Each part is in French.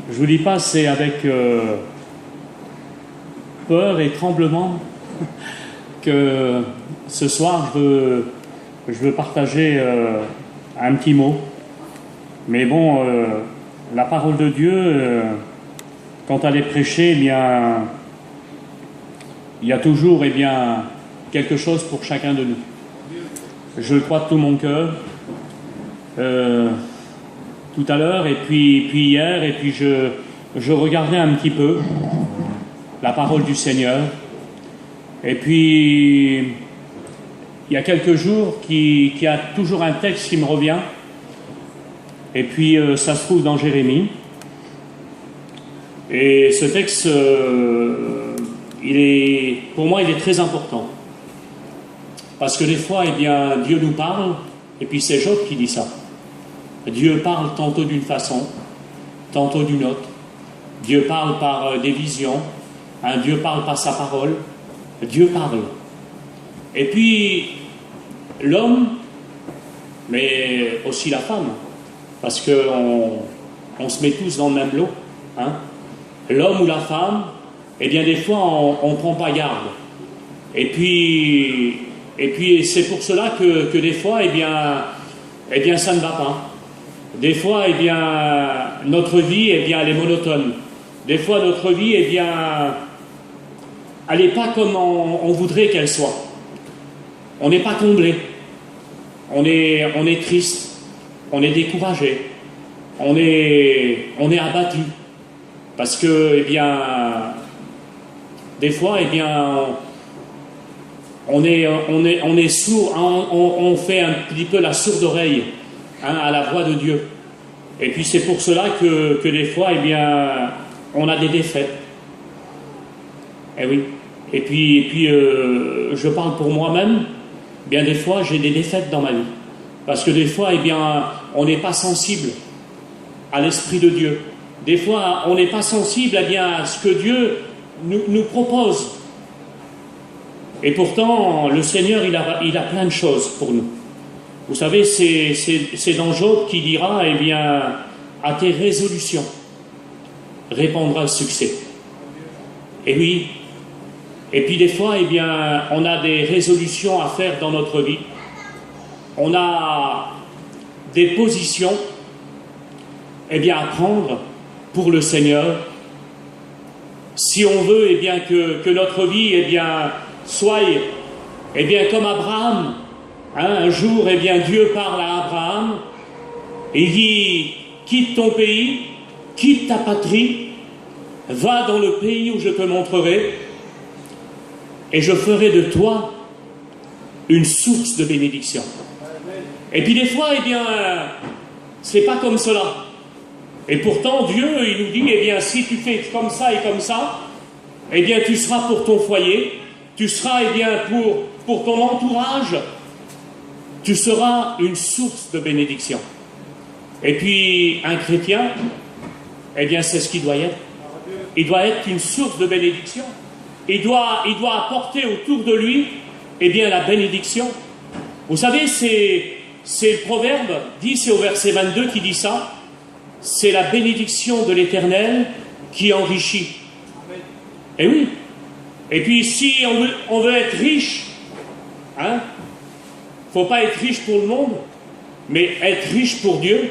Je vous dis pas, c'est avec peur et tremblement que ce soir je veux partager un petit mot. Mais bon, la parole de Dieu, quand elle est prêchée, eh bien, il y a toujours quelque chose pour chacun de nous. Je le crois de tout mon cœur. Tout à l'heure, et puis hier, et puis je regardais un petit peu la parole du Seigneur. Et puis, il y a quelques jours, qu'il y a toujours un texte qui me revient. Et puis, ça se trouve dans Jérémie. Et ce texte, pour moi, il est très important. Parce que des fois, eh bien, Dieu nous parle, et puis c'est Job qui dit ça. Dieu parle tantôt d'une façon, tantôt d'une autre. Dieu parle par des visions. Dieu parle par sa parole. Dieu parle. Et puis, l'homme, mais aussi la femme, parce qu'on se met tous dans le même lot. Hein. L'homme ou la femme, eh bien, des fois, on ne prend pas garde. Et puis c'est pour cela que des fois, eh bien, ça ne va pas. Des fois, eh bien, notre vie, eh bien, elle est monotone. Des fois, notre vie, eh bien, elle n'est pas comme on voudrait qu'elle soit. On n'est pas comblé. On est triste. On est découragé. On est abattu. Parce que, eh bien, des fois, eh bien, on est sourd. On fait un petit peu la sourde oreille. À la voix de Dieu. Et puis c'est pour cela que des fois, eh bien, on a des défaites. Eh oui. Et puis je parle pour moi-même. Bien des fois, j'ai des défaites dans ma vie. Parce que des fois, eh bien, on n'est pas sensible à l'Esprit de Dieu. Des fois, on n'est pas sensible eh bien, à ce que Dieu nous propose. Et pourtant, le Seigneur, il a plein de choses pour nous. Vous savez, c'est dans Job qui dira, eh bien, à tes résolutions répondra le succès. Et oui. Et puis des fois, eh bien, on a des résolutions à faire dans notre vie. On a des positions, eh bien, à prendre pour le Seigneur. Si on veut, eh bien, que notre vie, eh bien, soit, eh bien, comme Abraham. Un jour, eh bien, Dieu parle à Abraham et il dit « Quitte ton pays, quitte ta patrie, va dans le pays où je te montrerai et je ferai de toi une source de bénédiction. » Et puis des fois, eh bien, c'est pas comme cela. Et pourtant, Dieu, il nous dit « Eh bien, si tu fais comme ça et comme ça, eh bien, tu seras pour ton foyer, tu seras, eh bien, pour ton entourage, tu seras une source de bénédiction. » Et puis, un chrétien, eh bien, c'est ce qu'il doit être. Il doit être une source de bénédiction. Il doit apporter autour de lui, eh bien, la bénédiction. Vous savez, c'est le proverbe 10 et au verset 22 qui dit ça. C'est la bénédiction de l'Éternel qui enrichit. Et oui. Et puis, si on veut être riche, hein, il ne faut pas être riche pour le monde, mais être riche pour Dieu.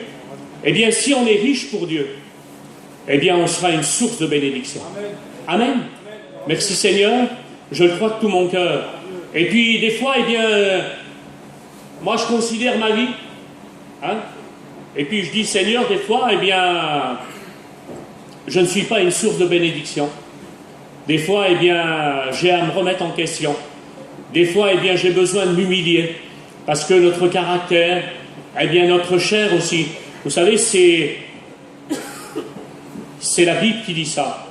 Eh bien, si on est riche pour Dieu, eh bien, on sera une source de bénédiction. Amen. Amen. Merci Seigneur, je le crois de tout mon cœur. Et puis, des fois, eh bien, moi, je considère ma vie, hein, et puis je dis, Seigneur, des fois, eh bien, je ne suis pas une source de bénédiction. Des fois, eh bien, j'ai à me remettre en question. Des fois, eh bien, j'ai besoin de m'humilier. Parce que notre caractère, eh bien notre chair aussi. Vous savez, c'est la Bible qui dit ça.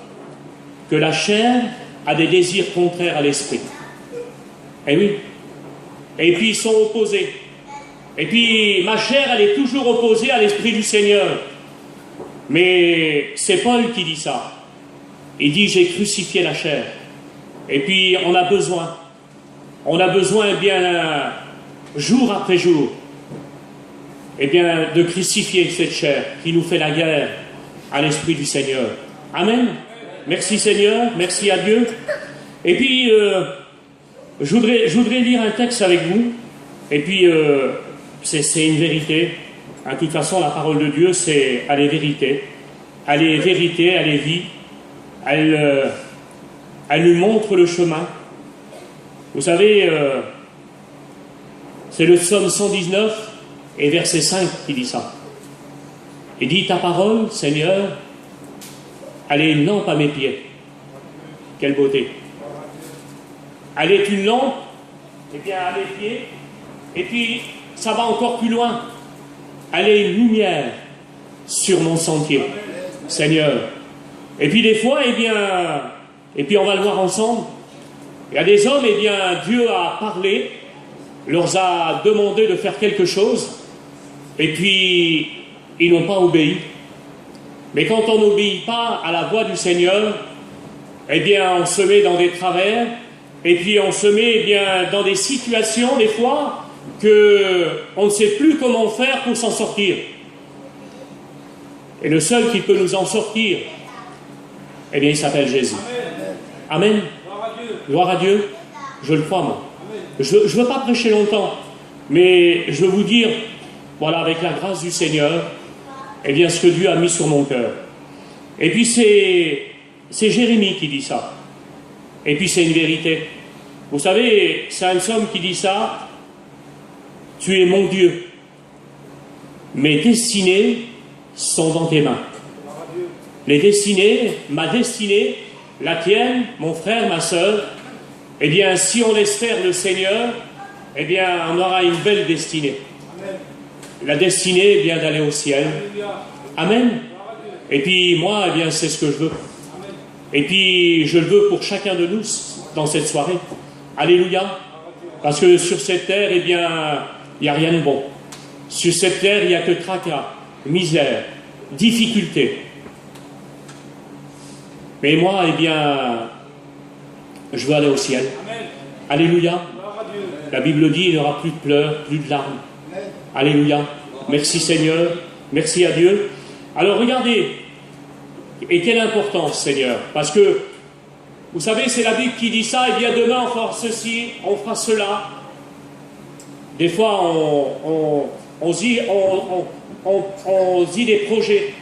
Que la chair a des désirs contraires à l'esprit. Eh oui. Et puis ils sont opposés. Et puis ma chair, elle est toujours opposée à l'esprit du Seigneur. Mais c'est Paul qui dit ça. Il dit, j'ai crucifié la chair. Et puis on a besoin. On a besoin, eh bien, jour après jour, eh bien, de crucifier cette chair qui nous fait la guerre, à l'Esprit du Seigneur. Amen. Merci Seigneur, merci à Dieu. Et puis, je voudrais lire un texte avec vous. Et puis, c'est une vérité. De toute façon, la parole de Dieu, elle est vérité. Elle est vérité, elle est vie. Elle nous montre le chemin. Vous savez, c'est le psaume 119 et verset 5 qui dit ça. Il dit, ta parole, Seigneur, elle est une lampe à mes pieds. Quelle beauté. Elle est une lampe, eh bien, à mes pieds. Et puis, ça va encore plus loin. Elle est une lumière sur mon sentier, Seigneur. Et puis des fois, eh bien, et puis on va le voir ensemble, il y a des hommes, eh bien, Dieu a parlé, leur a demandé de faire quelque chose, et puis ils n'ont pas obéi. Mais quand on n'obéit pas à la voix du Seigneur, eh bien, on se met dans des travers, et puis on se met, eh bien, dans des situations, des fois, qu'on ne sait plus comment faire pour s'en sortir. Et le seul qui peut nous en sortir, eh bien, il s'appelle Jésus. Amen. Gloire à Dieu. Je le crois, moi. Je ne veux pas prêcher longtemps, mais je veux vous dire, voilà, avec la grâce du Seigneur, eh bien, ce que Dieu a mis sur mon cœur. Et puis, c'est Jérémie qui dit ça. Et puis, c'est une vérité. Vous savez, c'est un psaume qui dit ça. Tu es mon Dieu. Mes destinées sont dans tes mains. Les destinées, ma destinée, la tienne, mon frère, ma sœur, eh bien, si on laisse faire le Seigneur, eh bien, on aura une belle destinée. La destinée, eh bien, d'aller au ciel. Amen. Et puis, moi, eh bien, c'est ce que je veux. Et puis, je le veux pour chacun de nous dans cette soirée. Alléluia. Parce que sur cette terre, eh bien, il n'y a rien de bon. Sur cette terre, il n'y a que tracas, misère, difficulté. Mais moi, eh bien, je veux aller au ciel. Amen. Alléluia. La Bible dit, il n'y aura plus de pleurs, plus de larmes. Amen. Alléluia. Merci Seigneur. Merci à Dieu. Alors regardez, et quelle importance Seigneur, parce que, vous savez, c'est la Bible qui dit ça, et bien demain on fera ceci, on fera cela. Des fois, on dit des projets.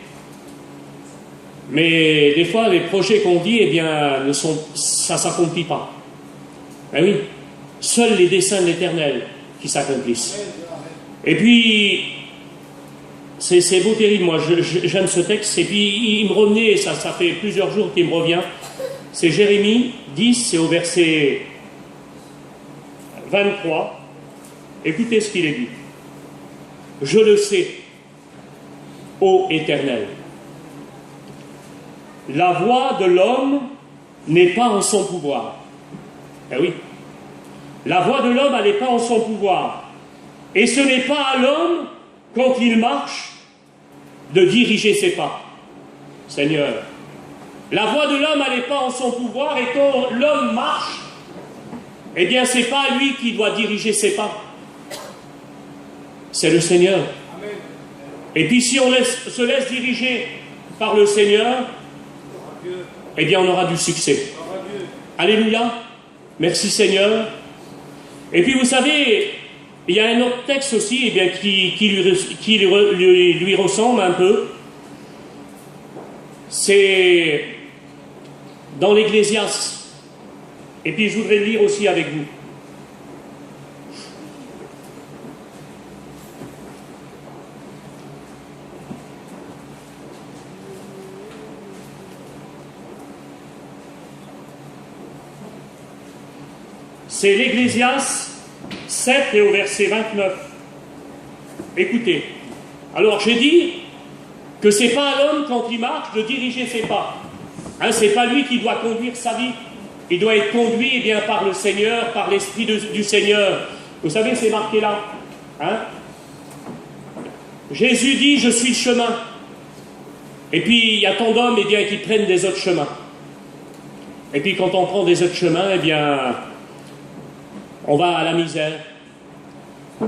Mais des fois, les projets qu'on dit, eh bien, ça ne s'accomplit pas. Ben oui, seuls les desseins de l'Éternel qui s'accomplissent. Et puis, c'est beau, terrible. Moi, j'aime ce texte. Et puis, il me revenait, ça fait plusieurs jours qu'il me revient. C'est Jérémie 10, c'est au verset 23. Écoutez ce qu'il est dit. Je le sais, ô Éternel. La voix de l'homme n'est pas en son pouvoir. Eh oui. La voix de l'homme, elle n'est pas en son pouvoir. Et ce n'est pas à l'homme, quand il marche, de diriger ses pas. Seigneur. La voix de l'homme, elle n'est pas en son pouvoir. Et quand l'homme marche, eh bien, ce n'est pas à lui qui doit diriger ses pas. C'est le Seigneur. Amen. Et puis si on se laisse diriger par le Seigneur, eh bien on aura du succès. Alléluia. Merci Seigneur. Et puis vous savez, il y a un autre texte aussi, eh bien, qui lui ressemble un peu. C'est dans l'Ecclésiaste. Et puis je voudrais le lire aussi avec vous. C'est l'Ecclésiaste 7 et au verset 29. Écoutez. Alors j'ai dit que c'est pas à l'homme quand il marche de diriger ses pas. Hein, c'est pas lui qui doit conduire sa vie. Il doit être conduit eh bien, par le Seigneur, par l'Esprit du Seigneur. Vous savez, c'est marqué là. Hein? Jésus dit, je suis le chemin. Et puis il y a tant d'hommes eh bien, qui prennent des autres chemins. Et puis quand on prend des autres chemins, eh bien, on va à la misère,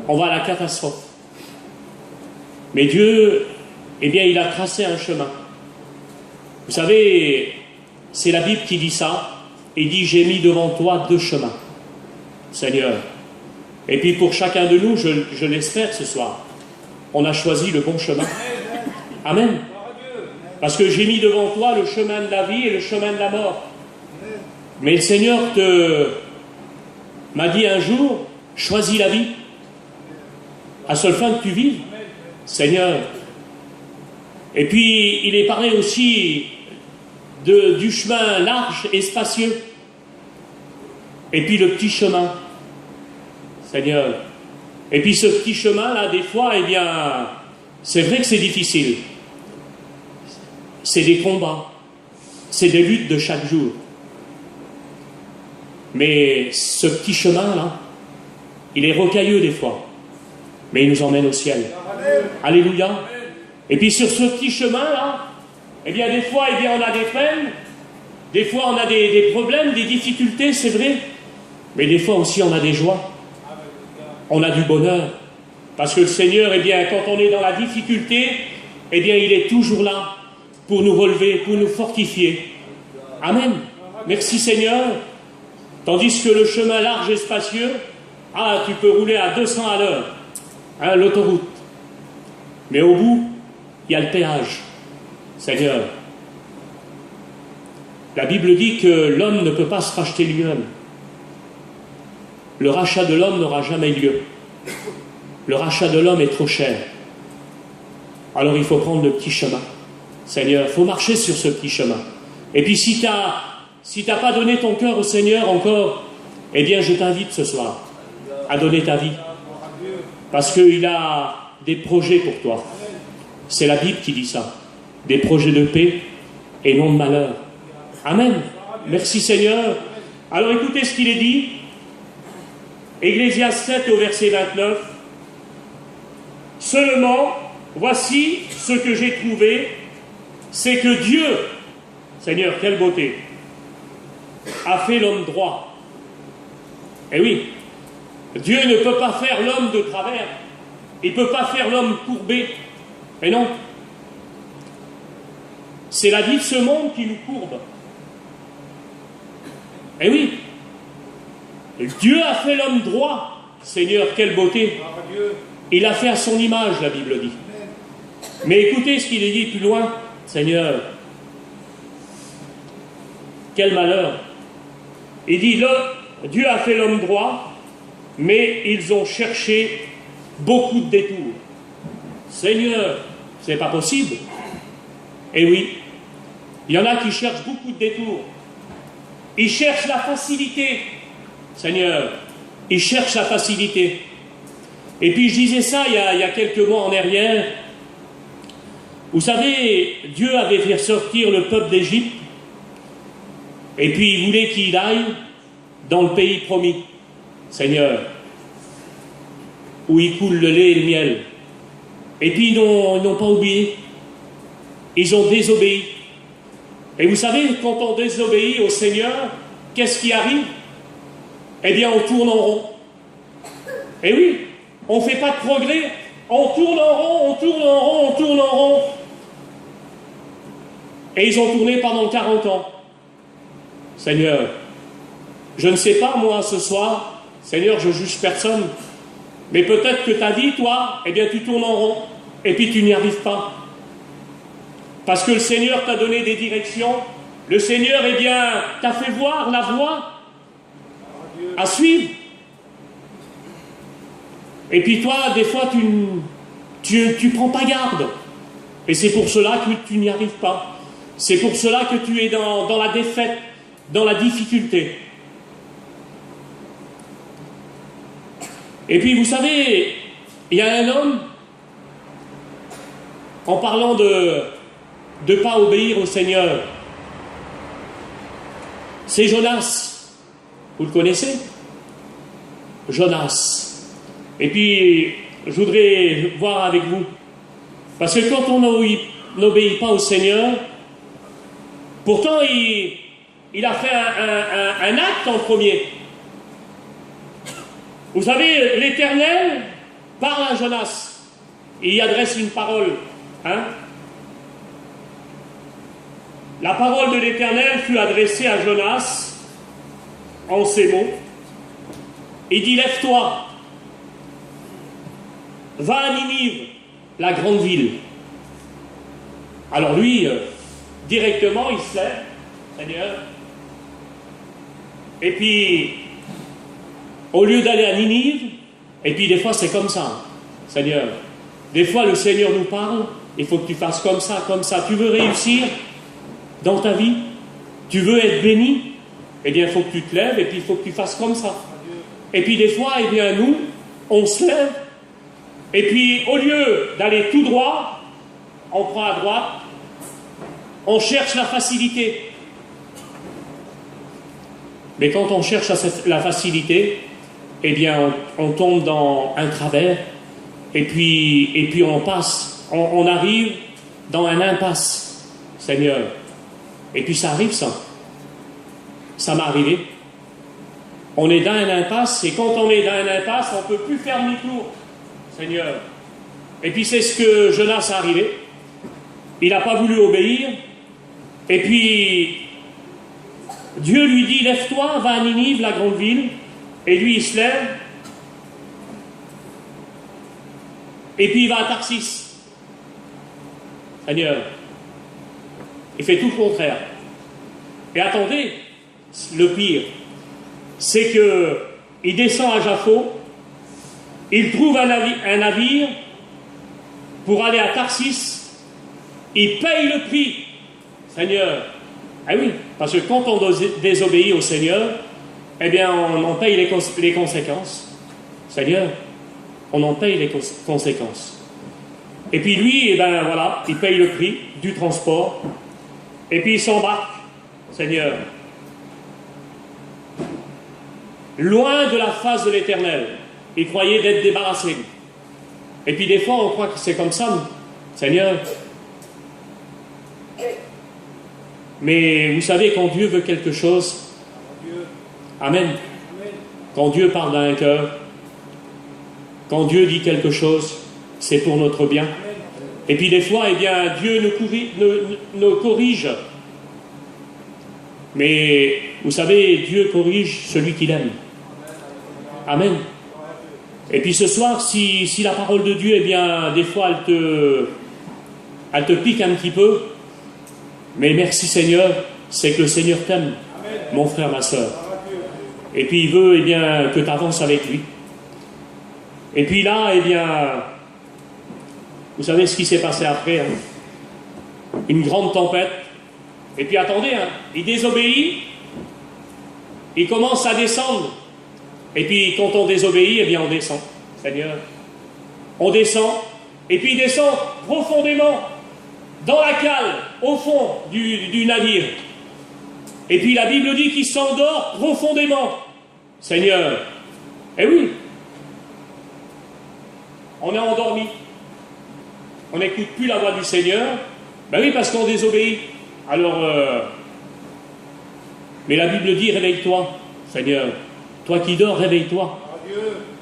on va à la catastrophe. Mais Dieu, eh bien, il a tracé un chemin. Vous savez, c'est la Bible qui dit ça, et dit, j'ai mis devant toi 2 chemins, Seigneur. Et puis pour chacun de nous, je l'espère ce soir, on a choisi le bon chemin. Amen. Parce que j'ai mis devant toi le chemin de la vie et le chemin de la mort. Mais le Seigneur m'a dit un jour, choisis la vie, à seule fin que tu vives, Seigneur. Et puis il est parlé aussi du chemin large et spacieux. Et puis le petit chemin, Seigneur. Et puis ce petit chemin-là, des fois, eh bien, c'est vrai que c'est difficile. C'est des combats, c'est des luttes de chaque jour. Mais ce petit chemin-là, il est rocailleux des fois, mais il nous emmène au ciel. Alléluia. Et puis sur ce petit chemin-là, eh bien des fois, eh bien, on a des peines, des fois on a des problèmes, des difficultés, c'est vrai, mais des fois aussi on a des joies, on a du bonheur. Parce que le Seigneur, eh bien, quand on est dans la difficulté, eh bien, il est toujours là pour nous relever, pour nous fortifier. Amen. Merci Seigneur. Tandis que le chemin large et spacieux, tu peux rouler à 200 à l'heure, hein, l'autoroute. Mais au bout, il y a le péage, Seigneur. La Bible dit que l'homme ne peut pas se racheter lui-même. Le rachat de l'homme n'aura jamais lieu. Le rachat de l'homme est trop cher. Alors il faut prendre le petit chemin. Seigneur, il faut marcher sur ce petit chemin. Et puis si tu n'as pas donné ton cœur au Seigneur encore, eh bien je t'invite ce soir à donner ta vie. Parce qu'il a des projets pour toi. C'est la Bible qui dit ça. Des projets de paix et non de malheur. Amen. Merci Seigneur. Alors écoutez ce qu'il est dit. Ecclésiaste 7 au verset 29. Seulement, voici ce que j'ai trouvé, c'est que Dieu, Seigneur, quelle beauté, a fait l'homme droit. Eh oui, Dieu ne peut pas faire l'homme de travers, il ne peut pas faire l'homme courbé. Mais non, c'est la vie de ce monde qui nous courbe. Eh oui, Dieu a fait l'homme droit. Seigneur, quelle beauté. Il l'a fait à son image, la Bible dit. Mais écoutez ce qu'il est dit plus loin. Seigneur, quel malheur. Il dit, Dieu a fait l'homme droit, mais ils ont cherché beaucoup de détours. Seigneur, c'est pas possible. Eh oui, il y en a qui cherchent beaucoup de détours. Ils cherchent la facilité. Seigneur, ils cherchent la facilité. Et puis je disais ça il y a quelques mois en arrière. Vous savez, Dieu avait fait sortir le peuple d'Égypte, et puis il voulait qu'il aille dans le pays promis, Seigneur, où il coule le lait et le miel. Et puis ils n'ont pas oublié, ils ont désobéi. Et vous savez, quand on désobéit au Seigneur, qu'est-ce qui arrive? Eh bien, on tourne en rond. Et oui, on ne fait pas de progrès, on tourne en rond, on tourne en rond, on tourne en rond. Et ils ont tourné pendant 40 ans. Seigneur, je ne sais pas, moi, ce soir, Seigneur, je juge personne, mais peut-être que ta vie, toi, eh bien, tu tournes en rond, et puis tu n'y arrives pas. Parce que le Seigneur t'a donné des directions, le Seigneur, eh bien, t'a fait voir la voie à suivre. Et puis toi, des fois, tu prends pas garde. Et c'est pour cela que tu n'y arrives pas. C'est pour cela que tu es dans la défaite, dans la difficulté. Et puis, vous savez, il y a un homme, en parlant de ne pas obéir au Seigneur, c'est Jonas. Vous le connaissez? Jonas. Et puis, je voudrais voir avec vous. Parce que quand on n'obéit pas au Seigneur, pourtant il a fait un acte en premier. Vous savez, l'Éternel parle à Jonas. Il y adresse une parole. Hein? la parole de l'Éternel fut adressée à Jonas en ces mots. Il dit, lève-toi, va à Ninive, la grande ville. Alors lui, directement, il se lève, Seigneur. Et puis, au lieu d'aller à Ninive, et puis des fois c'est comme ça, Seigneur. Des fois le Seigneur nous parle, il faut que tu fasses comme ça, comme ça. Tu veux réussir dans ta vie? Tu veux être béni? Eh bien, il faut que tu te lèves et puis il faut que tu fasses comme ça. Et puis des fois, eh bien, nous, on se lève, et puis au lieu d'aller tout droit, on prend à droite, on cherche la facilité. Mais quand on cherche la facilité, eh bien, on tombe dans un travers, et puis on passe, on arrive dans un impasse, Seigneur. Et puis ça arrive, ça. Ça m'est arrivé. On est dans un impasse, et quand on est dans un impasse, on ne peut plus faire demi-tour, Seigneur. Et puis c'est ce que Jonas est arrivé. Il n'a pas voulu obéir, et puis Dieu lui dit, lève-toi, va à Ninive, la grande ville, et lui il se lève, et puis il va à Tarsis. Seigneur, il fait tout le contraire. Et attendez, le pire, c'est que il descend à Jaffo, il trouve un navire pour aller à Tarsis, il paye le prix, Seigneur. Ah oui, parce que quand on désobéit au Seigneur, eh bien on paye les conséquences, Seigneur. On en paye les conséquences. Et puis lui, eh ben voilà, il paye le prix du transport, et puis il s'embarque, Seigneur, loin de la face de l'Éternel. Il croyait d'être débarrassé. Et puis des fois, on croit que c'est comme ça, Seigneur. Mais vous savez, quand Dieu veut quelque chose, Amen. Quand Dieu parle d'un cœur, quand Dieu dit quelque chose, c'est pour notre bien. Et puis des fois, eh bien, Dieu nous corrige. Mais vous savez, Dieu corrige celui qu'il aime. Amen. Et puis ce soir, si la parole de Dieu, eh bien, des fois, elle te pique un petit peu, mais merci Seigneur, c'est que le Seigneur t'aime, mon frère, ma soeur. Et puis il veut, eh bien, que tu avances avec lui. Et puis là, eh bien, vous savez ce qui s'est passé après, hein? Une grande tempête. Et puis attendez, hein, il désobéit, il commence à descendre. Et puis quand on désobéit, eh bien on descend, Seigneur. On descend, et puis il descend profondément dans la cale, au fond du navire. Et puis la Bible dit qu'il s'endort profondément, Seigneur. Eh oui, on est endormi. On n'écoute plus la voix du Seigneur. Ben oui, parce qu'on désobéit. Alors, mais la Bible dit, réveille-toi, Seigneur. Toi qui dors, réveille-toi.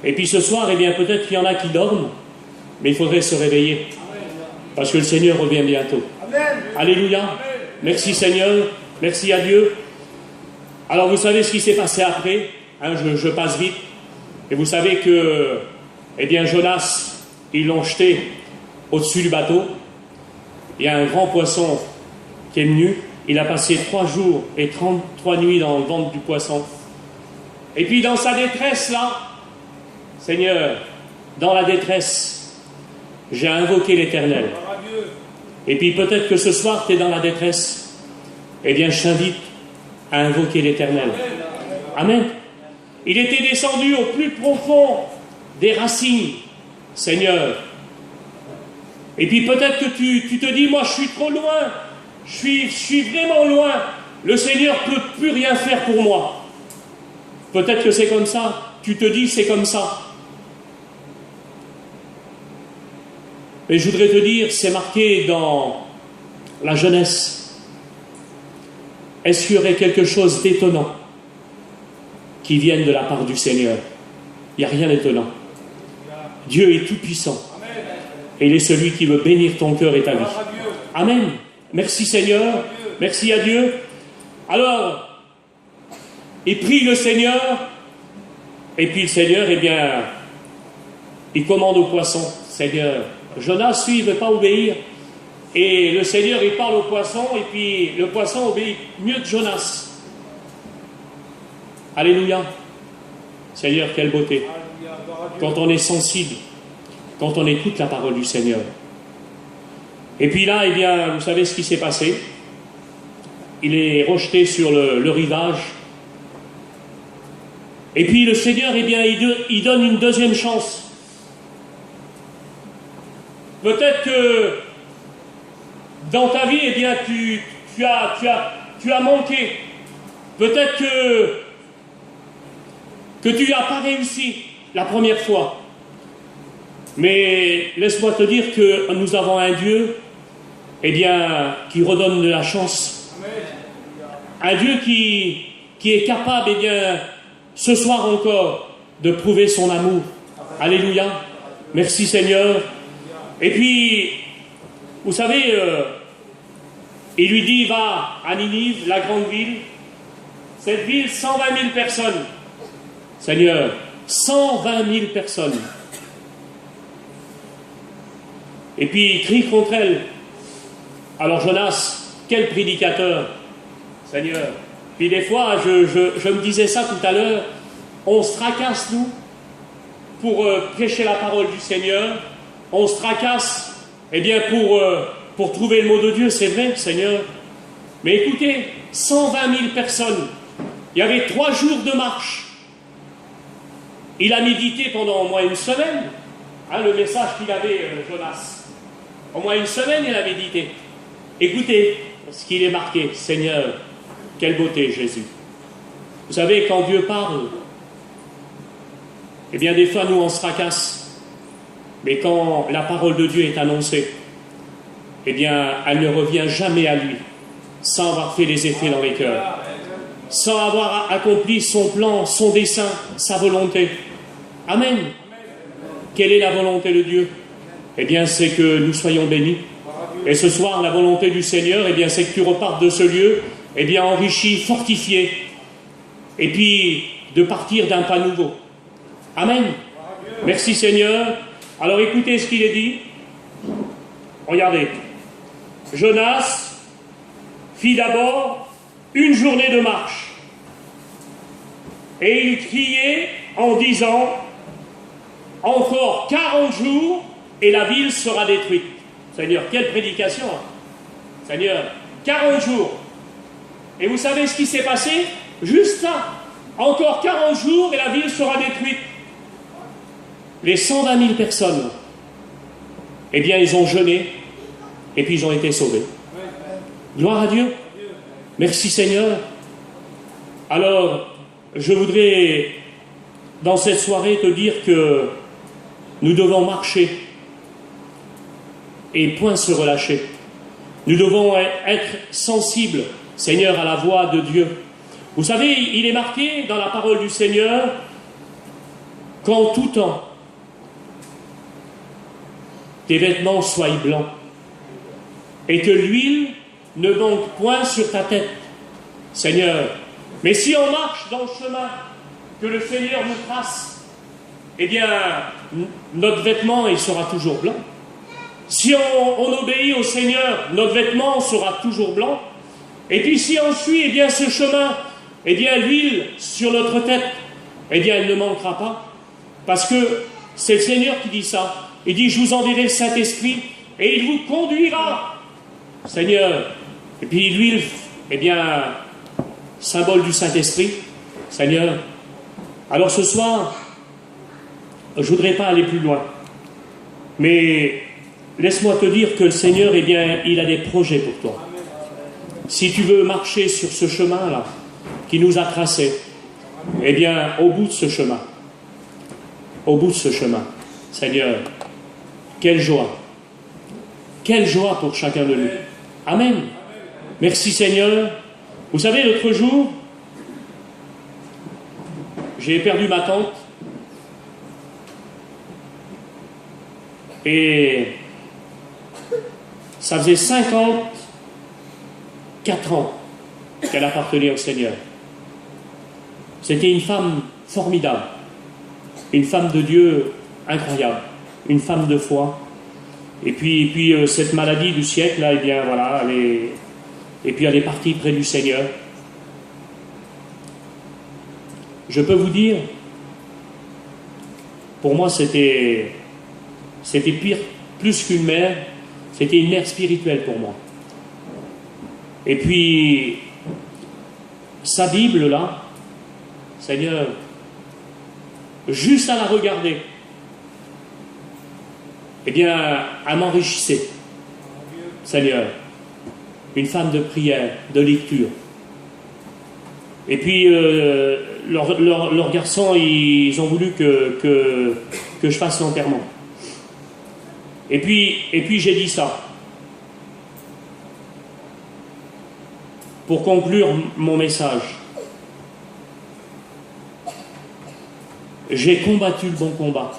Et puis ce soir, eh bien, peut-être qu'il y en a qui dorment, mais il faudrait se réveiller. Parce que le Seigneur revient bientôt. Amen. Alléluia. Amen. Merci Seigneur. Merci à Dieu. Alors vous savez ce qui s'est passé après, hein, je passe vite. Et vous savez que, eh bien, Jonas, ils l'ont jeté au-dessus du bateau. Il y a un grand poisson qui est venu. Il a passé 3 jours et 33 nuits dans le ventre du poisson. Et puis dans sa détresse là, Seigneur, dans la détresse, j'ai invoqué l'Éternel. Et puis peut-être que ce soir tu es dans la détresse. Eh bien je t'invite à invoquer l'Éternel. Amen. Il était descendu au plus profond des racines, Seigneur. Et puis peut-être que tu te dis, moi je suis trop loin, je suis vraiment loin, le Seigneur ne peut plus rien faire pour moi. Peut-être que c'est comme ça, tu te dis c'est comme ça. Mais je voudrais te dire, c'est marqué dans la Genèse. Est-ce qu'il y aurait quelque chose d'étonnant qui vienne de la part du Seigneur? Il n'y a rien d'étonnant. Dieu est tout puissant. Et il est celui qui veut bénir ton cœur et ta vie. Amen. Merci Seigneur, merci à Dieu. Alors, il prie le Seigneur, et puis le Seigneur, eh bien, il commande au poisson. Seigneur, Jonas, lui, il ne veut pas obéir. Et le Seigneur, il parle au poisson, et puis le poisson obéit mieux que Jonas. Alléluia. Seigneur, quelle beauté. Quand on est sensible, quand on écoute la parole du Seigneur. Et puis là, eh bien, vous savez ce qui s'est passé. Il est rejeté sur le rivage. Et puis le Seigneur, eh bien, il donne une deuxième chance. Peut-être que dans ta vie, eh bien, tu as manqué. Peut-être que tu n'as pas réussi la première fois. Mais laisse-moi te dire que nous avons un Dieu, eh bien, qui redonne de la chance. Un Dieu qui est capable, eh bien, ce soir encore, de prouver son amour. Alléluia. Merci Seigneur. Et puis, vous savez, il lui dit, va à Ninive, la grande ville. Cette ville, 120 000 personnes. Seigneur, 120 000 personnes. Et puis il crie contre elle. Alors Jonas, quel prédicateur, Seigneur. Puis des fois, je me disais ça tout à l'heure, on se tracasse, nous, pour prêcher la parole du Seigneur. On se tracasse, eh bien, pour trouver le mot de Dieu, c'est vrai, Seigneur. Mais écoutez, 120 000 personnes. Il y avait 3 jours de marche. Il a médité pendant au moins une semaine, hein, le message qu'il avait, Jonas. Au moins une semaine, il a médité. Écoutez ce qu'il est marqué. Seigneur, quelle beauté, Jésus. Vous savez, quand Dieu parle, eh bien, des fois, nous, on se fracasse. Mais quand la parole de Dieu est annoncée, eh bien, elle ne revient jamais à lui, sans avoir fait les effets dans les cœurs, sans avoir accompli son plan, son dessein, sa volonté. Amen. Quelle est la volonté de Dieu? Eh bien, c'est que nous soyons bénis. Et ce soir, la volonté du Seigneur, eh bien, c'est que tu repartes de ce lieu, eh bien, enrichi, fortifié, et puis de partir d'un pas nouveau. Amen. Merci Seigneur. Alors écoutez ce qu'il est dit. Regardez. Jonas fit d'abord une journée de marche. Et il criait en disant, encore 40 jours et la ville sera détruite. Seigneur, quelle prédication, hein. Seigneur, 40 jours. Et vous savez ce qui s'est passé? Juste ça. Encore 40 jours et la ville sera détruite. Les 120 000 personnes, eh bien, ils ont jeûné et puis ils ont été sauvés. Gloire à Dieu. Merci Seigneur. Alors, je voudrais, dans cette soirée, te dire que nous devons marcher et point se relâcher. Nous devons être sensibles, Seigneur, à la voix de Dieu. Vous savez, il est marqué dans la parole du Seigneur qu'en tout temps, tes vêtements soient blancs et que l'huile ne manque point sur ta tête, Seigneur. Mais si on marche dans le chemin que le Seigneur nous trace, eh bien, notre vêtement, il sera toujours blanc. Si on obéit au Seigneur, notre vêtement sera toujours blanc. Et puis si on suit, eh bien, ce chemin, eh bien, l'huile sur notre tête, eh bien, elle ne manquera pas. Parce que c'est le Seigneur qui dit ça. Il dit, je vous enverrai le Saint-Esprit et il vous conduira, Seigneur. Et puis l'huile, eh bien, symbole du Saint-Esprit, Seigneur. Alors ce soir, je ne voudrais pas aller plus loin. Mais laisse-moi te dire que le Seigneur, eh bien, il a des projets pour toi. Si tu veux marcher sur ce chemin-là, qui nous a tracé, eh bien, au bout de ce chemin, Seigneur, quelle joie pour chacun de nous. Amen. Merci Seigneur. Vous savez, l'autre jour, j'ai perdu ma tante et ça faisait 50 4 ans qu'elle appartenait au Seigneur. C'était une femme formidable, une femme de Dieu incroyable, une femme de foi. Et puis cette maladie du siècle, là, eh bien voilà, elle est partie près du Seigneur. Je peux vous dire, pour moi c'était pire, plus qu'une mère, c'était une mère spirituelle pour moi. Et puis, sa Bible là, Seigneur, juste à la regarder, eh bien, elle m'enrichissait. Seigneur, une femme de prière, de lecture. Et puis, leurs garçons, ils ont voulu que je fasse l'enterrement. Et puis j'ai dit ça. Pour conclure mon message, j'ai combattu le bon combat.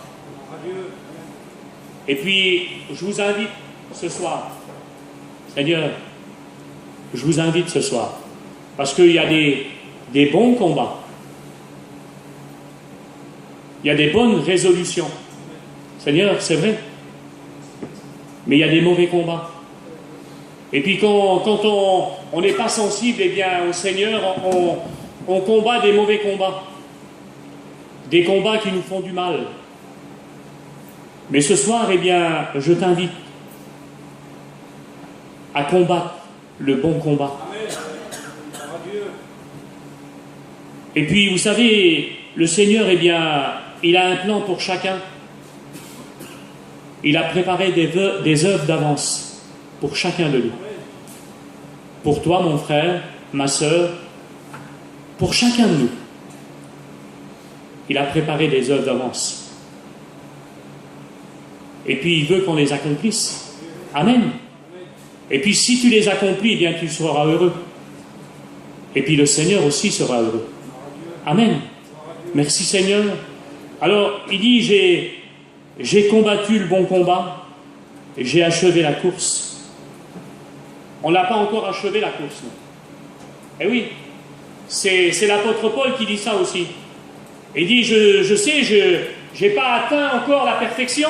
Et puis, je vous invite ce soir, Seigneur, je vous invite ce soir, parce qu'il y a des bons combats, il y a des bonnes résolutions. Seigneur, c'est vrai, mais il y a des mauvais combats. Et puis quand on n'est pas sensible, eh bien, au Seigneur, on combat des mauvais combats, des combats qui nous font du mal. Mais ce soir, eh bien, je t'invite à combattre le bon combat. Et puis, vous savez, le Seigneur, eh bien, il a un plan pour chacun. Il a préparé des œuvres d'avance pour chacun de nous. Pour toi, mon frère, ma sœur, pour chacun de nous. Il a préparé des œuvres d'avance. Et puis, il veut qu'on les accomplisse. Amen. Et puis, si tu les accomplis, eh bien, tu seras heureux. Et puis, le Seigneur aussi sera heureux. Amen. Merci, Seigneur. Alors, il dit, j'ai combattu le bon combat, et j'ai achevé la course. On n'a pas encore achevé la course. Eh oui, c'est l'apôtre Paul qui dit ça aussi. Il dit, je sais, je n'ai pas atteint encore la perfection.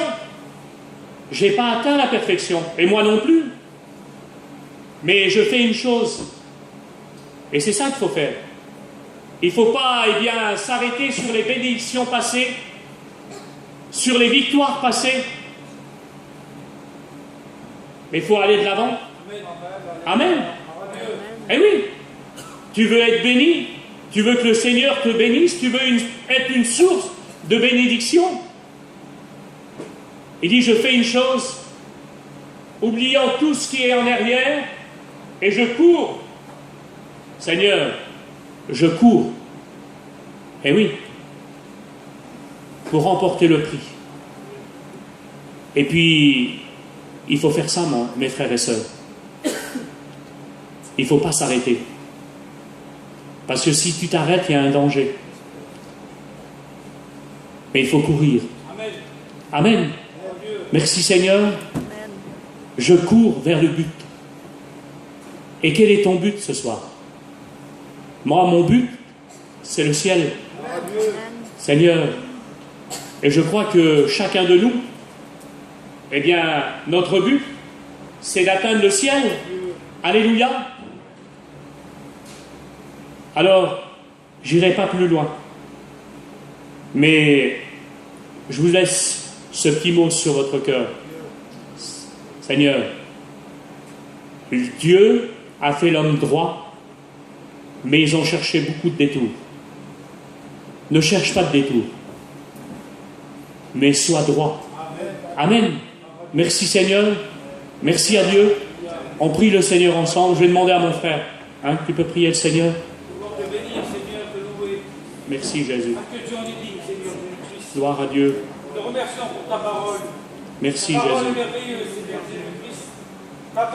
Je n'ai pas atteint la perfection, et moi non plus. Mais je fais une chose, et c'est ça qu'il faut faire. Il ne faut pas, eh bien, s'arrêter sur les bénédictions passées, sur les victoires passées, mais il faut aller de l'avant. Amen. Eh oui, tu veux être béni, tu veux que le Seigneur te bénisse, tu veux être une source de bénédiction. Il dit, je fais une chose, oubliant tout ce qui est en arrière, et je cours. Seigneur, je cours. Eh oui, pour remporter le prix. Et puis, il faut faire ça, mes frères et sœurs. Il ne faut pas s'arrêter. Parce que si tu t'arrêtes, il y a un danger. Mais il faut courir. Amen. Amen. Merci Seigneur. Je cours vers le but. Et quel est ton but ce soir? Moi, mon but, c'est le ciel. Seigneur. Et je crois que chacun de nous, eh bien, notre but, c'est d'atteindre le ciel. Alléluia. Alors, j'irai pas plus loin. Mais je vous laisse ce petit mot sur votre cœur. Seigneur, Dieu a fait l'homme droit, mais ils ont cherché beaucoup de détours. Ne cherche pas de détours, mais sois droit. Amen. Merci Seigneur. Merci à Dieu. On prie le Seigneur ensemble. Je vais demander à mon frère. Tu peux prier le Seigneur. Merci Jésus. Gloire à Dieu. Nous te remercions pour ta parole. Merci Ta parole Jésus. est merveilleuse, Seigneur Jésus-Christ.